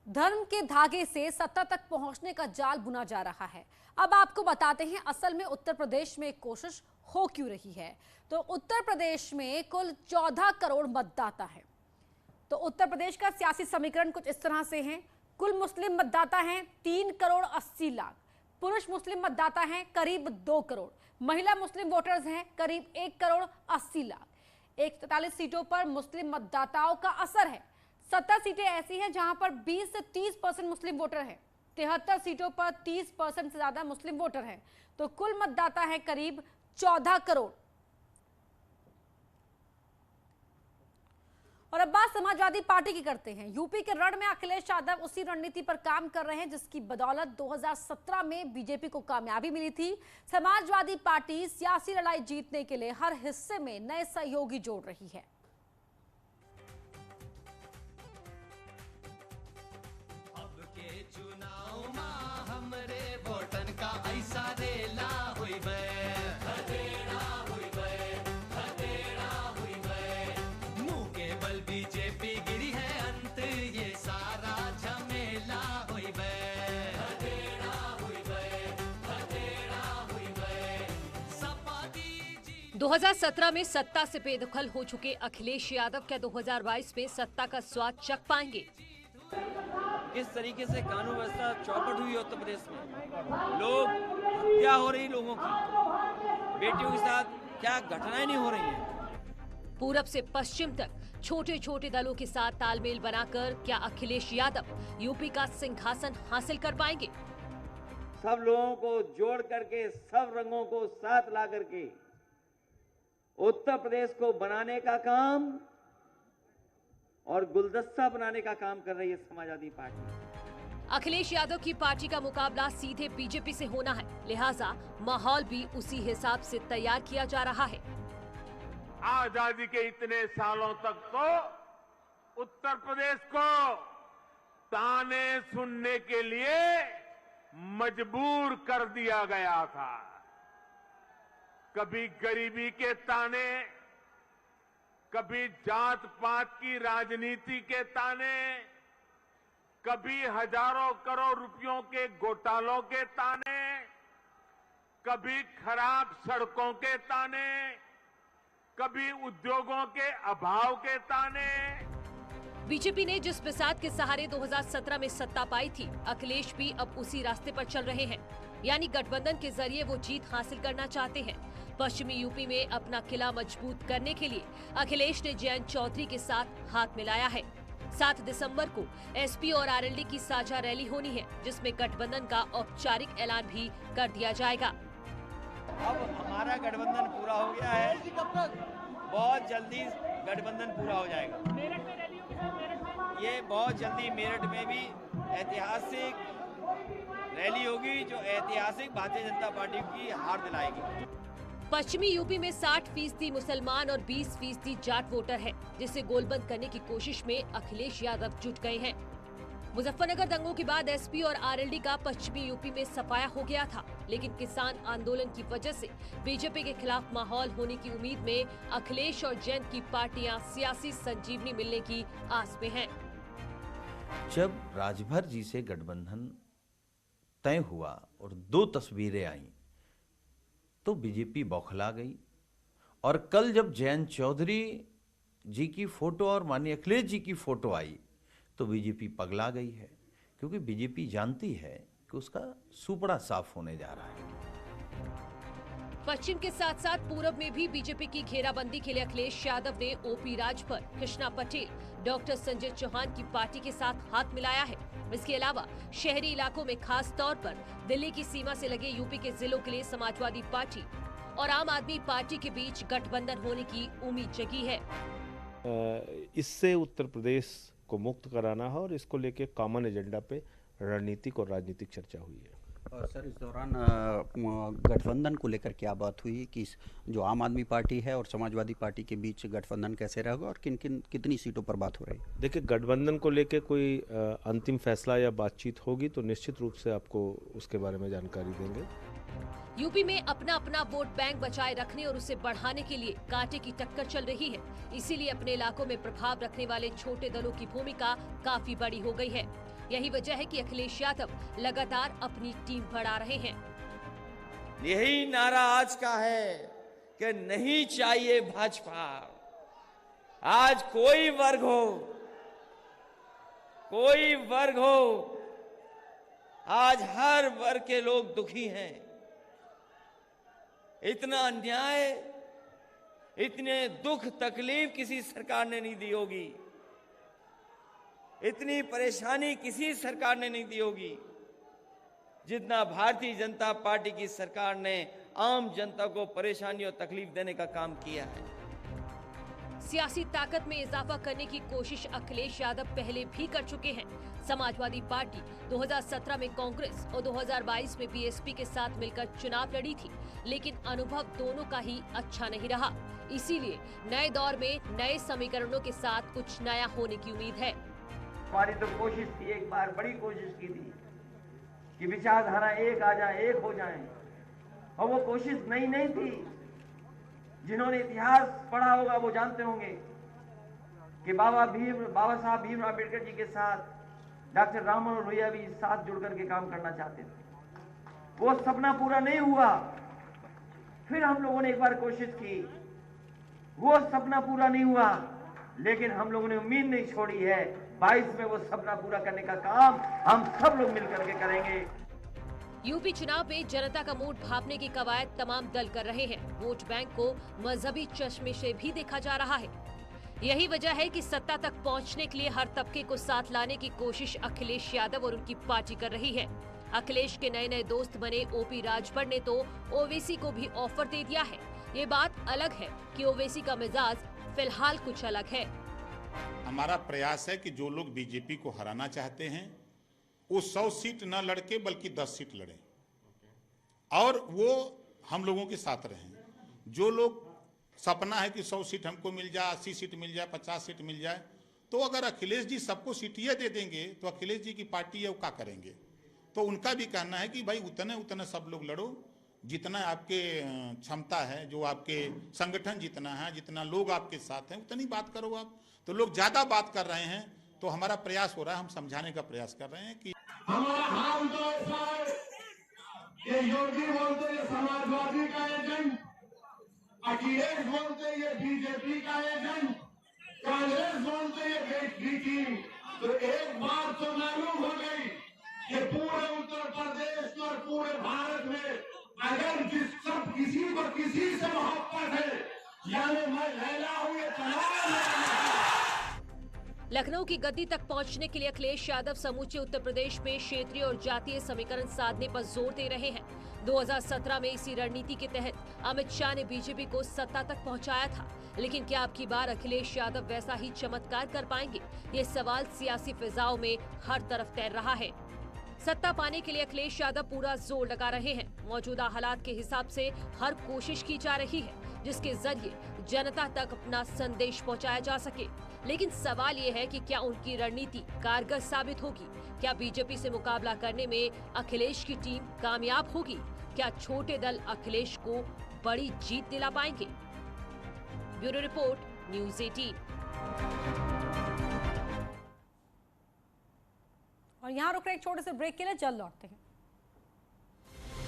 धर्म के धागे से सत्ता तक पहुंचने का जाल बुना जा रहा है। अब आपको बताते हैं असल में उत्तर प्रदेश में कोशिश हो क्यों रही है। तो उत्तर प्रदेश में कुल 14 करोड़ मतदाता है। तो उत्तर प्रदेश का सियासी समीकरण कुछ इस तरह से है। कुल मुस्लिम मतदाता हैं 3 करोड़ 80 लाख, पुरुष मुस्लिम मतदाता हैं करीब 2 करोड़, महिला मुस्लिम वोटर्स हैं करीब 1 करोड़ 80 लाख। 143 सीटों पर मुस्लिम मतदाताओं का असर है। 70 सीटें ऐसी हैं जहां पर 20 से 30% मुस्लिम वोटर हैं। 73 सीटों पर 30% से ज्यादा मुस्लिम वोटर हैं। तो कुल मतदाता है करीब 14 करोड़। और अब बात समाजवादी पार्टी की करते हैं। यूपी के रण में अखिलेश यादव उसी रणनीति पर काम कर रहे हैं जिसकी बदौलत 2017 में बीजेपी को कामयाबी मिली थी। समाजवादी पार्टी सियासी लड़ाई जीतने के लिए हर हिस्से में नए सहयोगी जोड़ रही है। अब के चुनाव में हमरे वोटन का ऐसा रेला हुई बीजेपी गिरी है अंत ये सारा झमेला हुई 2017 में सत्ता से बेदखल हो चुके अखिलेश यादव क्या 2022 में सत्ता का स्वाद चख पाएंगे? किस तरीके से कानून व्यवस्था चौपट हुई उत्तर प्रदेश में, लोग हत्या हो रही लोगों की, बेटियों के साथ क्या घटनाएं नहीं हो रही हैं। पूरब से पश्चिम तक छोटे छोटे दलों के साथ तालमेल बनाकर क्या अखिलेश यादव यूपी का सिंहासन हासिल कर पाएंगे? सब लोगों को जोड़ करके, सब रंगों को साथ ला करके उत्तर प्रदेश को बनाने का काम और गुलदस्ता बनाने का काम कर रही है समाजवादी पार्टी। अखिलेश यादव की पार्टी का मुकाबला सीधे बीजेपी से होना है, लिहाजा माहौल भी उसी हिसाब से तैयार किया जा रहा है। आजादी के इतने सालों तक तो उत्तर प्रदेश को ताने सुनने के लिए मजबूर कर दिया गया था। कभी गरीबी के ताने, कभी जात पात की राजनीति के ताने, कभी हजारों करोड़ रुपयों के घोटालों के ताने, कभी खराब सड़कों के ताने, कभी उद्योगों के अभाव के ताने। बीजेपी ने जिस बिसात के सहारे 2017 में सत्ता पाई थी, अखिलेश भी अब उसी रास्ते पर चल रहे हैं, यानी गठबंधन के जरिए वो जीत हासिल करना चाहते हैं। पश्चिमी यूपी में अपना किला मजबूत करने के लिए अखिलेश ने जयंत चौधरी के साथ हाथ मिलाया है। 7 दिसंबर को एसपी और आरएलडी की साझा रैली होनी है, जिसमें गठबंधन का औपचारिक ऐलान भी कर दिया जाएगा। अब हमारा गठबंधन पूरा हो गया है, बहुत जल्दी गठबंधन पूरा हो जाएगा। ये बहुत जल्दी मेरठ में भी ऐतिहासिक रैली होगी जो ऐतिहासिक भारतीय जनता पार्टी की हार दिलाएगी। पश्चिमी यूपी में 60% मुसलमान और 20% जाट वोटर है, जिसे गोलबंद करने की कोशिश में अखिलेश यादव जुट गए हैं। मुजफ्फरनगर दंगों के बाद एसपी और आरएलडी का पश्चिमी यूपी में सफाया हो गया था, लेकिन किसान आंदोलन की वजह से बीजेपी के खिलाफ माहौल होने की उम्मीद में अखिलेश और जयंत की पार्टियां सियासी संजीवनी मिलने की आस में हैं। जब राजभर जी से गठबंधन तय हुआ और 2 तस्वीरें आईं, तो बीजेपी बौखला गई। और कल जब जयंत चौधरी जी की फोटो और माननीय अखिलेश जी की फोटो आई, तो बीजेपी पगला गई है, क्योंकि बीजेपी जानती है कि उसका सुपड़ा साफ होने जा रहा है। पश्चिम के साथ साथ पूरब में भी बीजेपी की घेराबंदी के लिए अखिलेश यादव ने ओपी राजभर, कृष्णा पटेल, डॉक्टर संजय चौहान की पार्टी के साथ हाथ मिलाया है। इसके अलावा शहरी इलाकों में खास तौर पर दिल्ली की सीमा से लगे यूपी के जिलों के लिए समाजवादी पार्टी और आम आदमी पार्टी के बीच गठबंधन होने की उम्मीद जगी है। इससे उत्तर प्रदेश को मुक्त कराना है और इसको लेके कॉमन एजेंडा पे रणनीतिक और राजनीतिक चर्चा हुई है। और सर, इस दौरान गठबंधन को लेकर क्या बात हुई कि जो आम आदमी पार्टी है और समाजवादी पार्टी के बीच गठबंधन कैसे रहेगा और कितनी सीटों पर बात हो रही है? देखिए, गठबंधन को लेके कोई अंतिम फैसला या बातचीत होगी तो निश्चित रूप से आपको उसके बारे में जानकारी देंगे। यूपी में अपना अपना वोट बैंक बचाए रखने और उसे बढ़ाने के लिए कांटे की टक्कर चल रही है। इसीलिए अपने इलाकों में प्रभाव रखने वाले छोटे दलों की भूमिका काफी बड़ी हो गई है। यही वजह है कि अखिलेश यादव लगातार अपनी टीम बढ़ा रहे हैं। यही नारा आज का है कि नहीं चाहिए भाजपा। आज कोई वर्ग हो, आज हर वर्ग के लोग दुखी हैं। इतना अन्याय, इतने दुख तकलीफ किसी सरकार ने नहीं दी होगी, इतनी परेशानी किसी सरकार ने नहीं दी होगी जितना भारतीय जनता पार्टी की सरकार ने आम जनता को परेशानी और तकलीफ देने का काम किया है। सियासी ताकत में इजाफा करने की कोशिश अखिलेश यादव पहले भी कर चुके हैं। समाजवादी पार्टी 2017 में कांग्रेस और 2022 में बीएसपी के साथ मिलकर चुनाव लड़ी थी, लेकिन अनुभव दोनों का ही अच्छा नहीं रहा। इसीलिए नए दौर में नए समीकरणों के साथ कुछ नया होने की उम्मीद है। हमारी तो कोशिश थी, एक बार बड़ी कोशिश की थी कि विचारधारा एक आ जाए, एक हो जाए, और वो कोशिश नई नहीं थी। जिन्होंने इतिहास पढ़ा होगा वो जानते होंगे कि बाबा साहब भीमराव अम्बेडकर जी के साथ डॉक्टर राम मनोहर लोहिया भी साथ जुड़ करके काम करना चाहते थे। वो सपना पूरा नहीं हुआ। फिर हम लोगों ने एक बार कोशिश की, वो सपना पूरा नहीं हुआ, लेकिन हम लोगों ने उम्मीद नहीं छोड़ी है। 22 में वो सपना पूरा करने का काम हम सब लोग मिलकर के करेंगे। यूपी चुनाव में जनता का मूड भांपने की कवायद तमाम दल कर रहे हैं। वोट बैंक को मजहबी चश्मे से भी देखा जा रहा है। यही वजह है कि सत्ता तक पहुंचने के लिए हर तबके को साथ लाने की कोशिश अखिलेश यादव और उनकी पार्टी कर रही है। अखिलेश के नए नए दोस्त बने ओपी राजभर ने तो ओवैसी को भी ऑफर दे दिया है। ये बात अलग है कि ओवैसी का मिजाज फिलहाल कुछ अलग है। हमारा प्रयास है कि जो लोग बीजेपी को हराना चाहते हैं वो 100 सीट न लड़के बल्कि 10 सीट लड़े और वो हम लोगों के साथ रहें। जो लोग सपना है कि 100 सीट हमको मिल जाए, 80 सीट मिल जाए, 50 सीट मिल जाए, तो अगर अखिलेश जी सबको सीटियाँ दे देंगे तो अखिलेश जी की पार्टी है वो क्या करेंगे। तो उनका भी कहना है कि भाई उतने सब लोग लड़ो, जितना आपके क्षमता है, जो आपके संगठन जितना है, जितना लोग आपके साथ हैं उतनी बात करो आप। तो लोग ज्यादा बात कर रहे हैं तो हमारा प्रयास हो रहा है, हम समझाने का प्रयास कर रहे हैं कि हमारा हाल तो ऐसा है कि योगी बोलते ये समाजवादी का एजेंट, अखिलेश बोलते ये बीजेपी का एजेंट, कांग्रेस बोलते ये बीजेपी की। तो एक बात तो मालूम हो गई कि पूरे उत्तर प्रदेश और पूरे भारत में अगर किसी को किसी से मोहब्बत है, यानी मैं लैला हूँ, ये लखनऊ की गद्दी तक पहुंचने के लिए अखिलेश यादव समूचे उत्तर प्रदेश में क्षेत्रीय और जातीय समीकरण साधने पर जोर दे रहे हैं। 2017 में इसी रणनीति के तहत अमित शाह ने बीजेपी को सत्ता तक पहुंचाया था, लेकिन क्या अब की बार अखिलेश यादव वैसा ही चमत्कार कर पाएंगे? ये सवाल सियासी फिजाओं में हर तरफ तैर रहा है। सत्ता पाने के लिए अखिलेश यादव पूरा जोर लगा रहे हैं। मौजूदा हालात के हिसाब से हर कोशिश की जा रही है जिसके जरिए जनता तक अपना संदेश पहुंचाया जा सके। लेकिन सवाल ये है कि क्या उनकी रणनीति कारगर साबित होगी? क्या बीजेपी से मुकाबला करने में अखिलेश की टीम कामयाब होगी? क्या छोटे दल अखिलेश को बड़ी जीत दिला पाएंगे? Bureau report, news 18। और यहाँ रुक रहे एक छोटे से ब्रेक के लिए, जल्द लौटते हैं।